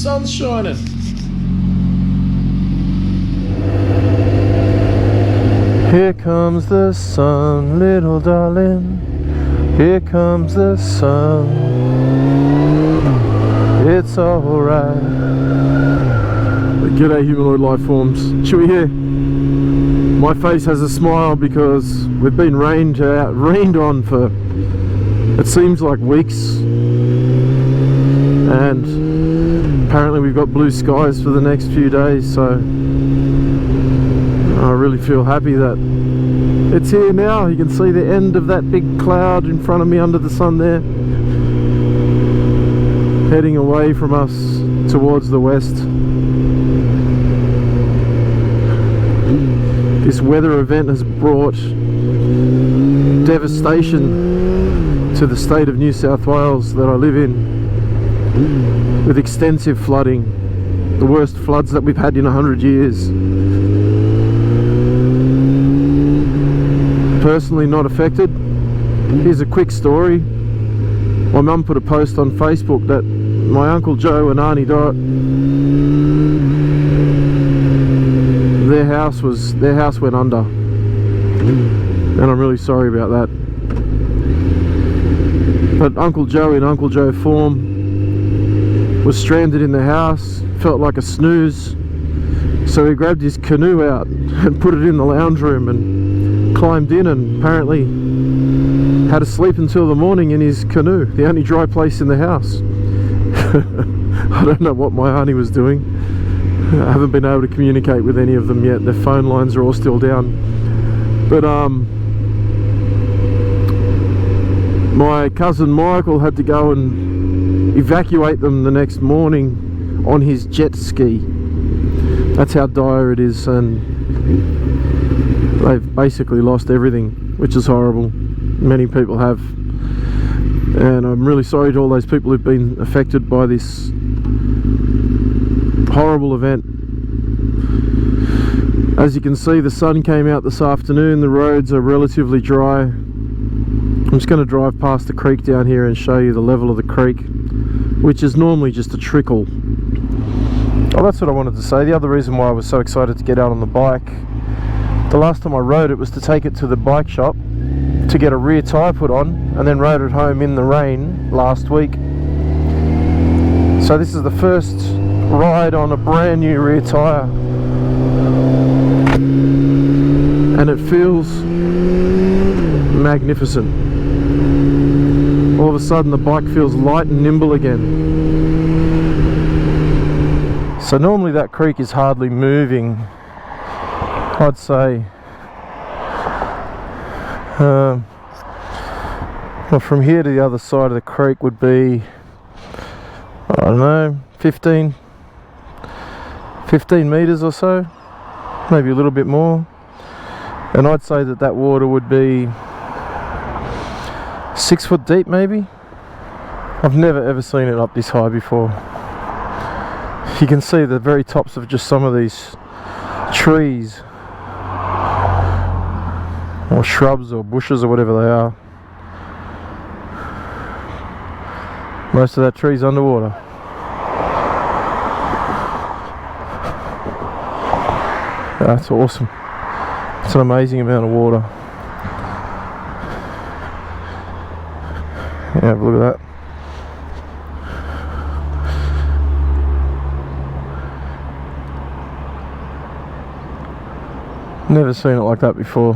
sun's shining. Here comes the sun, little darling. Here comes the sun. It's alright. G'day humanoid life forms. Chewy here. My face has a smile because we've been rained on for, it seems like, weeks. And apparently we've got blue skies for the next few days, so I really feel happy that it's here now. You can see the end of that big cloud in front of me under the sun there, heading away from us towards the west. This weather event has brought devastation to the state of New South Wales that I live in, with extensive flooding, the worst floods that we've had in 100 years. Personally not affected. Here's a quick story. My mum put a post on Facebook that my Uncle Joe and Auntie Dot, their house went under, and I'm really sorry about that. But Uncle Joe, in Uncle Joe form, was stranded in the house, felt like a snooze, so he grabbed his canoe out and put it in the lounge room and climbed in, and apparently had to sleep until the morning in his canoe, the only dry place in the house. I don't know what my auntie was doing. I haven't been able to communicate with any of them yet. Their phone lines are all still down. But my cousin Michael had to go and evacuate them the next morning on his jet ski. That's how dire it is, and they've basically lost everything, which is horrible. Many people have, and I'm really sorry to all those people who've been affected by this horrible event. As you can see, the sun came out this afternoon. The roads are relatively dry. I'm just going to drive past the creek down here and show you the level of the creek, which is normally just a trickle. Oh, that's what I wanted to say. The other reason why I was so excited to get out on the bike, the last time I rode it was to take it to the bike shop to get a rear tyre put on, and then rode it home in the rain last week. So this is the first ride on a brand new rear tyre, and it feels magnificent. All of a sudden the bike feels light and nimble again. So normally that creek is hardly moving. I'd say well, from here to the other side of the creek would be, I don't know, 15 meters or so, maybe a little bit more. And I'd say that that water would be 6 foot deep maybe. I've never ever seen it up this high before. You can see the very tops of just some of these trees, or shrubs or bushes or whatever they are. Most of that tree's underwater. That's awesome. It's an amazing amount of water. Yeah, have a look at that. Never seen it like that before.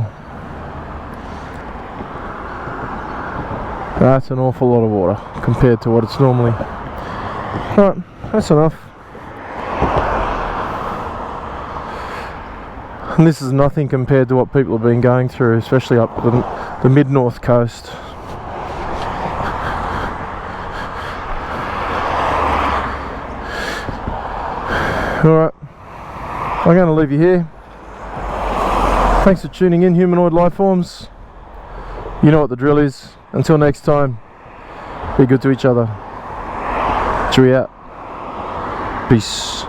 That's an awful lot of water compared to what it's normally. Alright, that's enough. And this is nothing compared to what people have been going through, especially up the mid-north coast. Alright, I'm going to leave you here. Thanks for tuning in, humanoid life forms. You know what the drill is. Until next time, be good to each other. Cheerio out. Peace.